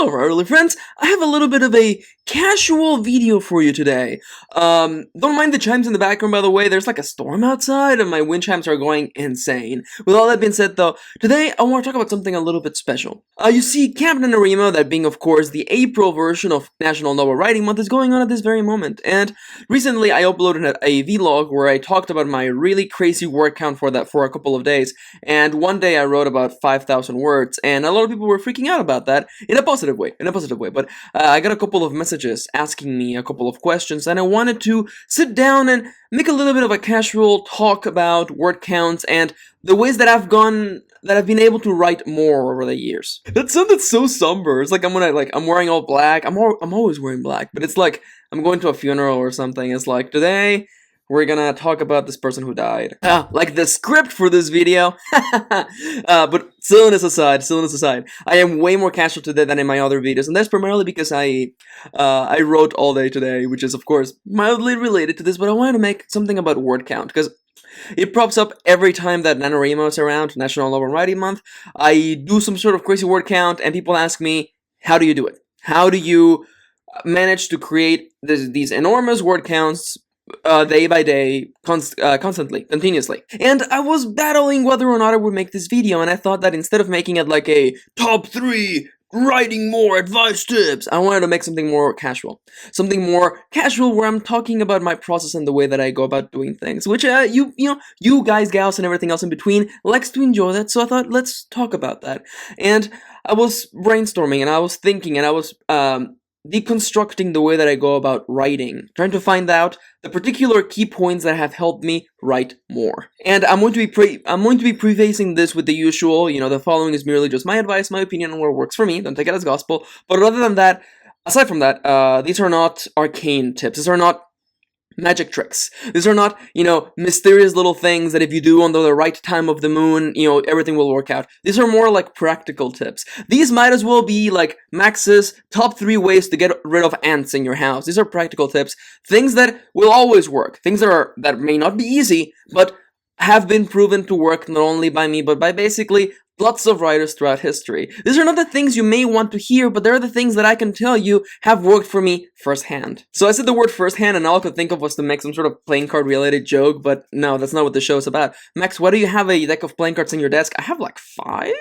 Hello, early friends. I have a little bit of a casual video for you today. Don't mind the chimes in the background, by the way. There's like a storm outside and my wind chimes are going insane. With all that being said, though, today I want to talk about something a little bit special. You see, Camp NaNoWriMo, that being, of course, the April version of National Novel Writing Month, is going on at this very moment. And recently I uploaded a vlog where I talked about my really crazy word count for a couple of days. And one day I wrote about 5,000 words, and a lot of people were freaking out about that in a positive way. But I got a couple of messages asking me a couple of questions, and I wanted to sit down and make a little bit of a casual talk about word counts and the ways that I've been able to write more over the years. That sounded so somber. It's like I'm wearing all black. I'm always wearing black, but it's like I'm going to a funeral or something. It's like, today we're gonna talk about this person who died. Like the script for this video. But silliness aside, I am way more casual today than in my other videos, and that's primarily because I wrote all day today, which is of course mildly related to this, but I wanted to make something about word count, because it pops up every time that NaNoWriMo is around, National Novel Writing Month. I do some sort of crazy word count, and people ask me, how do you do it? How do you manage to create these enormous word counts day by day, constantly, continuously? And I was battling whether or not I would make this video, and I thought that instead of making it like a top 3 writing more advice tips, I wanted to make something more casual. Something more casual where I'm talking about my process and the way that I go about doing things, which you guys, gals, and everything else in between likes to enjoy that, so I thought, let's talk about that. And I was brainstorming, and I was thinking, and I was deconstructing the way that I go about writing, trying to find out the particular key points that have helped me write more. And I'm going to be prefacing this with the usual, the following is merely just my advice, my opinion on what works for me. Don't take it as gospel. But other than that, aside from that, these are not arcane tips. These are not magic tricks. These are not, mysterious little things that if you do under the right time of the moon, everything will work out. These are more like practical tips. These might as well be like Max's top 3 ways to get rid of ants in your house. These are practical tips. Things that will always work. Things that may not be easy, but have been proven to work not only by me, but by basically lots of writers throughout history. These are not the things you may want to hear, but they're the things that I can tell you have worked for me firsthand. So I said the word firsthand, and all I could think of was to make some sort of playing card related joke, but no, that's not what the show's about. Max, why do you have a deck of playing cards on your desk? I have like 5?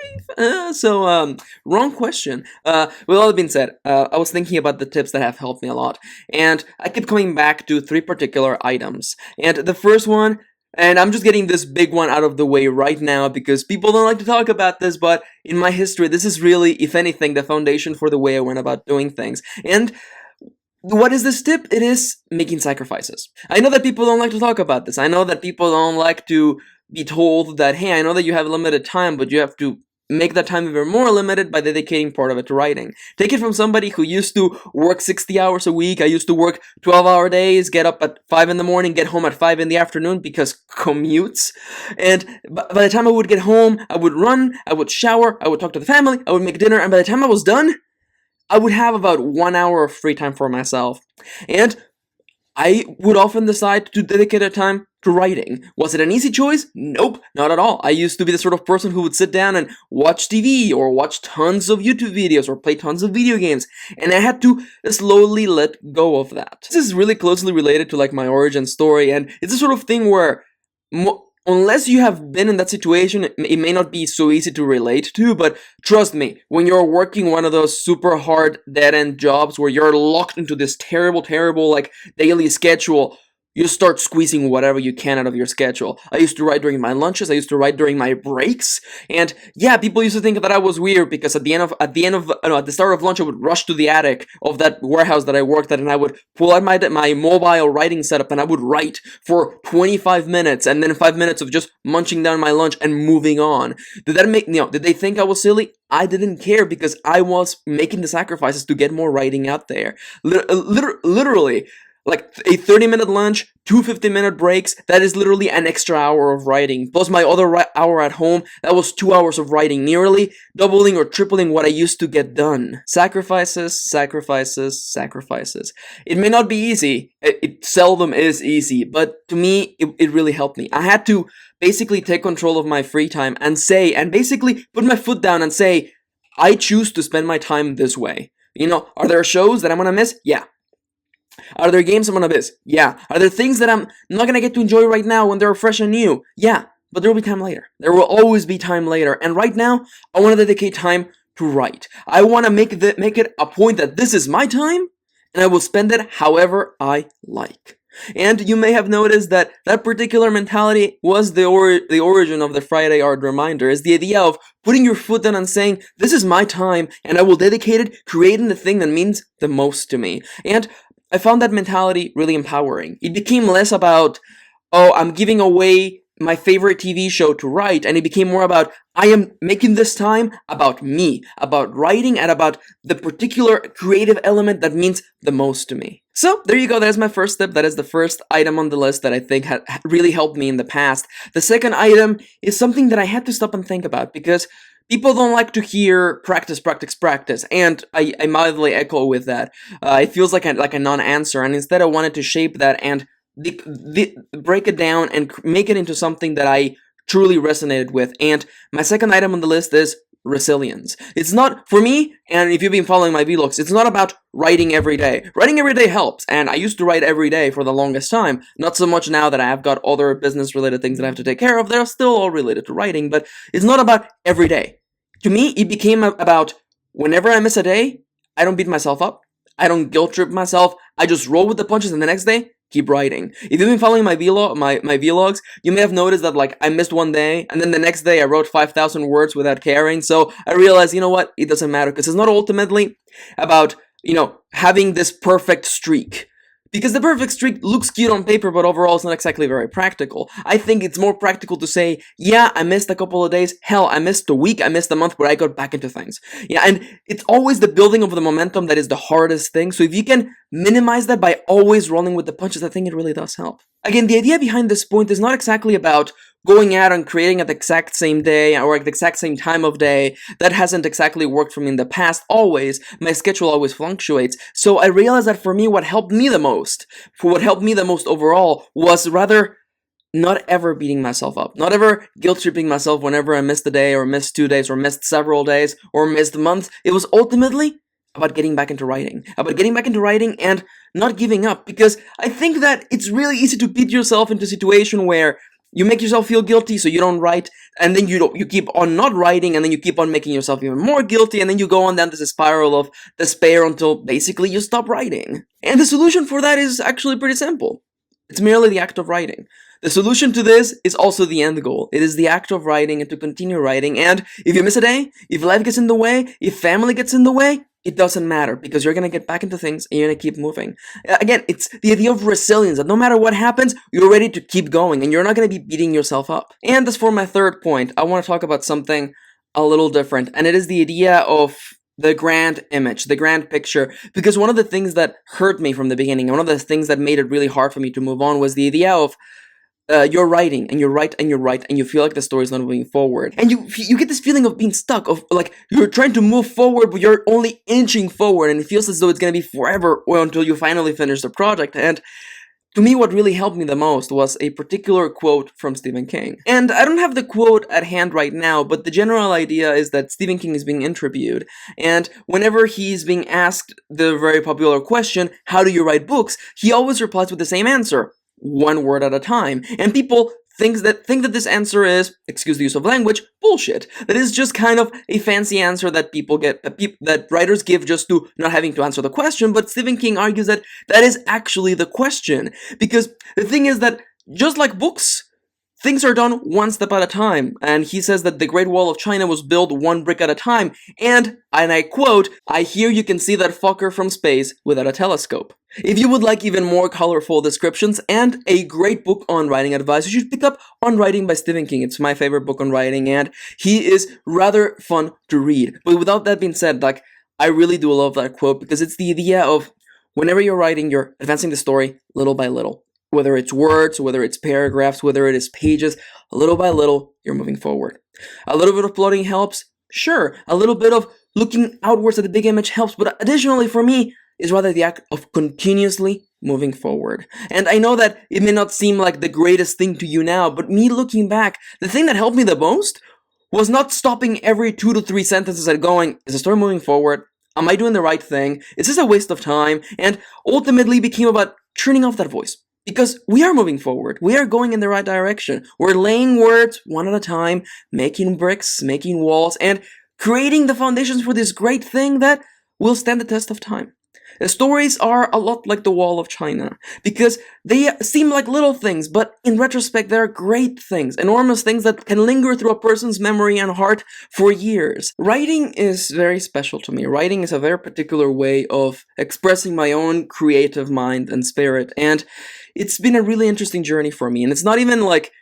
Wrong question. With all that being said, I was thinking about the tips that have helped me a lot, and I kept coming back to 3 particular items. And the first one, and I'm just getting this big one out of the way right now because people don't like to talk about this, but in my history, this is really, if anything, the foundation for the way I went about doing things. And what is this tip? It is making sacrifices. I know that people don't like to talk about this. I know that people don't like to be told that, hey, I know that you have limited time, but you have to make that time even more limited by dedicating part of it to writing. Take it from somebody who used to work 60 hours a week. I used to work 12-hour days, get up at 5 in the morning, get home at 5 in the afternoon because commutes. And by the time I would get home, I would run, I would shower, I would talk to the family, I would make dinner, and by the time I was done, I would have about 1 hour of free time for myself. And I would often decide to dedicate a time to writing. Was it an easy choice? Nope, not at all. I used to be the sort of person who would sit down and watch TV or watch tons of YouTube videos or play tons of video games, and I had to slowly let go of that. This is really closely related to like my origin story, and it's a sort of thing where unless you have been in that situation, it may not be so easy to relate to, but trust me, when you're working one of those super hard dead-end jobs where you're locked into this terrible, like daily schedule, you start squeezing whatever you can out of your schedule. I used to write during my lunches, I used to write during my breaks, and yeah, people used to think that I was weird because at the start of lunch, I would rush to the attic of that warehouse that I worked at, and I would pull out my mobile writing setup, and I would write for 25 minutes, and then 5 minutes of just munching down my lunch and moving on. Did they think I was silly? I didn't care because I was making the sacrifices to get more writing out there. Literally. Like a 30-minute lunch, 2 50-minute breaks, that is literally an extra hour of writing. Plus my other hour at home, that was 2 hours of writing, nearly doubling or tripling what I used to get done. Sacrifices. It may not be easy. It seldom is easy, but to me, it really helped me. I had to basically take control of my free time and basically put my foot down and say, I choose to spend my time this way. Are there shows that I'm gonna miss? Yeah. Are there games I'm gonna miss? Yeah. Are there things that I'm not gonna get to enjoy right now when they're fresh and new? Yeah. But there will be time later. There will always be time later. And right now, I want to dedicate time to write. I want to make it a point that this is my time, and I will spend it however I like. And you may have noticed that that particular mentality was the origin of the Friday Art Reminder, is the idea of putting your foot down and saying, this is my time, and I will dedicate it creating the thing that means the most to me. And I found that mentality really empowering. It became less about, oh, I'm giving away my favorite TV show to write, and it became more about, I am making this time about me, about writing, and about the particular creative element that means the most to me. So, there you go, that is my first step. That is the first item on the list that I think had really helped me in the past. The second item is something that I had to stop and think about, because people don't like to hear practice, practice, practice, and I mildly echo with that. It feels like a non-answer, and instead I wanted to shape that and break it down and make it into something that I truly resonated with. And my second item on the list is resilience. It's not, for me, and if you've been following my vlogs, it's not about writing every day. Writing every day helps, and I used to write every day for the longest time. Not so much now that I have got other business-related things that I have to take care of. They're still all related to writing, but it's not about every day. To me, it became about whenever I miss a day, I don't beat myself up. I don't guilt trip myself. I just roll with the punches, and the next day, keep writing. If you've been following my vlogs, you may have noticed that, like, I missed one day, and then the next day I wrote 5,000 words without caring, so I realized, you know what, it doesn't matter, because it's not ultimately about, having this perfect streak. Because the perfect streak looks cute on paper, but overall it's not exactly very practical. I think it's more practical to say, yeah, I missed a couple of days, hell, I missed a week, I missed a month, but I got back into things. Yeah, and it's always the building of the momentum that is the hardest thing, so if you can minimize that by always rolling with the punches, I think it really does help. Again, the idea behind this point is not exactly about going out and creating at the exact same day or at the exact same time of day. That hasn't exactly worked for me in the past always. My schedule always fluctuates. So I realized that for me, what helped me the most overall, was rather not ever beating myself up. Not ever guilt-tripping myself whenever I missed a day or missed 2 days or missed several days or missed months. It was ultimately about getting back into writing. And not giving up, because I think that it's really easy to beat yourself into a situation where you make yourself feel guilty, so you don't write, and then you keep on not writing, and then you keep on making yourself even more guilty, and then you go on down this spiral of despair until basically you stop writing. And the solution for that is actually pretty simple. It's merely the act of writing. The solution to this is also the end goal. It is the act of writing and to continue writing, and if you miss a day, if life gets in the way, if family gets in the way, it doesn't matter, because you're going to get back into things and you're going to keep moving. Again, it's the idea of resilience, that no matter what happens, you're ready to keep going and you're not going to be beating yourself up. And as for my third point, I want to talk about something a little different, and it is the idea of the grand image, the grand picture, because one of the things that hurt me from the beginning, one of the things that made it really hard for me to move on, was the idea of you're writing, and you write, and you write, and you feel like the story's not moving forward. And you get this feeling of being stuck, of like, you're trying to move forward, but you're only inching forward, and it feels as though it's gonna be forever, or until you finally finish the project. And to me, what really helped me the most was a particular quote from Stephen King. And I don't have the quote at hand right now, but the general idea is that Stephen King is being interviewed, and whenever he's being asked the very popular question, how do you write books, he always replies with the same answer: one word at a time. And people think that this answer is, excuse the use of language, bullshit. That is just kind of a fancy answer that people get, that writers give just to not having to answer the question. But Stephen King argues that that is actually the question, because the thing is that just like books, things are done one step at a time, and he says that the Great Wall of China was built one brick at a time, and I quote, "I hear you can see that fucker from space without a telescope." If you would like even more colorful descriptions and a great book on writing advice, you should pick up On Writing by Stephen King. It's my favorite book on writing, and he is rather fun to read. But without that being said, like, I really do love that quote, because it's the idea of whenever you're writing, you're advancing the story little by little. Whether it's words, whether it's paragraphs, whether it is pages, little by little, you're moving forward. A little bit of plotting helps, sure. A little bit of looking outwards at the big image helps, but additionally for me, is rather the act of continuously moving forward. And I know that it may not seem like the greatest thing to you now, but me looking back, the thing that helped me the most was not stopping every 2 to 3 sentences and going, is the story moving forward? Am I doing the right thing? Is this a waste of time? And ultimately became about turning off that voice. Because we are moving forward. We are going in the right direction. We're laying words one at a time, making bricks, making walls, and creating the foundations for this great thing that will stand the test of time. The stories are a lot like the Wall of China, because they seem like little things, but in retrospect they're great things, enormous things that can linger through a person's memory and heart for years. Writing is very special to me. Writing is a very particular way of expressing my own creative mind and spirit, and it's been a really interesting journey for me. And it's not even like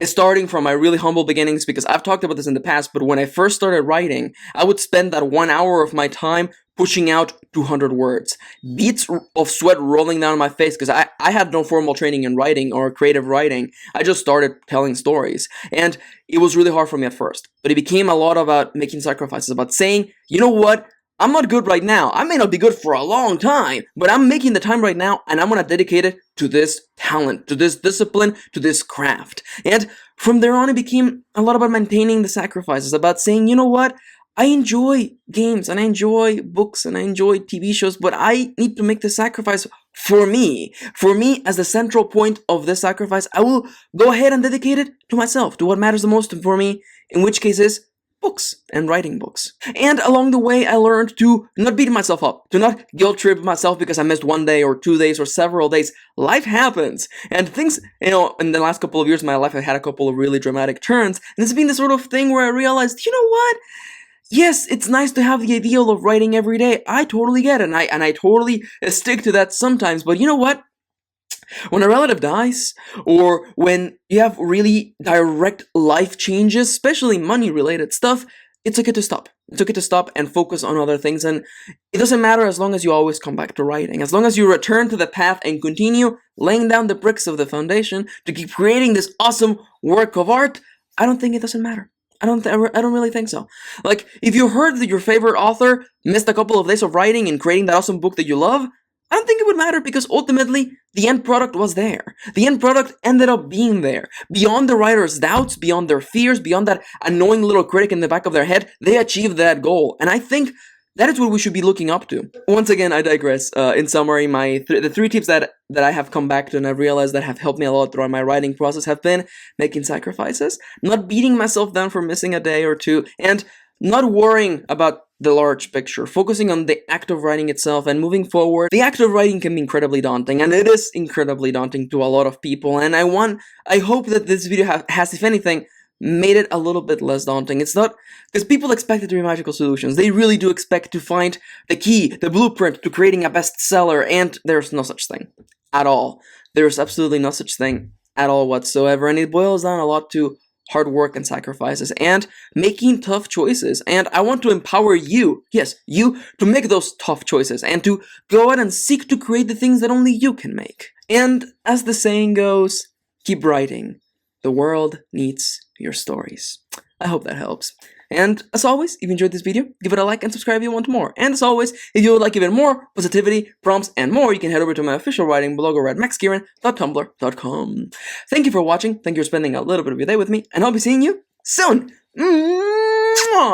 starting from my really humble beginnings, because I've talked about this in the past, but when I first started writing, I would spend that 1 hour of my time pushing out 200 words. Beads of sweat rolling down my face, because I had no formal training in writing or creative writing. I just started telling stories. And it was really hard for me at first. But it became a lot about making sacrifices, about saying, you know what? I'm not good right now. I may not be good for a long time, but I'm making the time right now, and I'm going to dedicate it to this talent, to this discipline, to this craft. And from there on, it became a lot about maintaining the sacrifices, about saying, you know what? I enjoy games, and I enjoy books, and I enjoy TV shows, but I need to make the sacrifice for me. For me, as the central point of this sacrifice, I will go ahead and dedicate it to myself, to what matters the most for me, in which case is books and writing books. And along the way, I learned to not beat myself up, to not guilt trip myself because I missed 1 day or 2 days or several days. Life happens. And things, in the last couple of years of my life, I had a couple of really dramatic turns. And it's been the sort of thing where I realized, you know what? Yes, it's nice to have the ideal of writing every day. I totally get it, and I totally stick to that sometimes. But you know what? When a relative dies, or when you have really direct life changes, especially money-related stuff, it's okay to stop. It's okay to stop and focus on other things, and it doesn't matter as long as you always come back to writing. As long as you return to the path and continue laying down the bricks of the foundation to keep creating this awesome work of art, I don't think it doesn't matter. I don't really think so. Like, if you heard that your favorite author missed a couple of days of writing and creating that awesome book that you love, I don't think it would matter, because ultimately, the end product was there. The end product ended up being there. Beyond the writer's doubts, beyond their fears, beyond that annoying little critic in the back of their head, they achieved that goal. And I think that is what we should be looking up to. Once again, I digress. In summary, the 3 tips that I have come back to and I've realized that have helped me a lot throughout my writing process have been making sacrifices, not beating myself down for missing a day or 2, and not worrying about the large picture, focusing on the act of writing itself and moving forward. The act of writing can be incredibly daunting, and it is incredibly daunting to a lot of people, and I hope that this video has, if anything, made it a little bit less daunting. It's not, because people expect it to be magical solutions. They really do expect to find the key, the blueprint to creating a bestseller, and there's no such thing at all. There's absolutely no such thing at all whatsoever, and it boils down a lot to hard work and sacrifices, and making tough choices. And I want to empower you, yes, you, to make those tough choices, and to go out and seek to create the things that only you can make. And as the saying goes, keep writing. The world needs your stories. I hope that helps. And as always, if you enjoyed this video, give it a like and subscribe if you want more. And as always, if you would like even more positivity, prompts, and more, you can head over to my official writing blog over at maxkirin.tumblr.com. Thank you for watching, thank you for spending a little bit of your day with me, and I'll be seeing you soon! Mwah!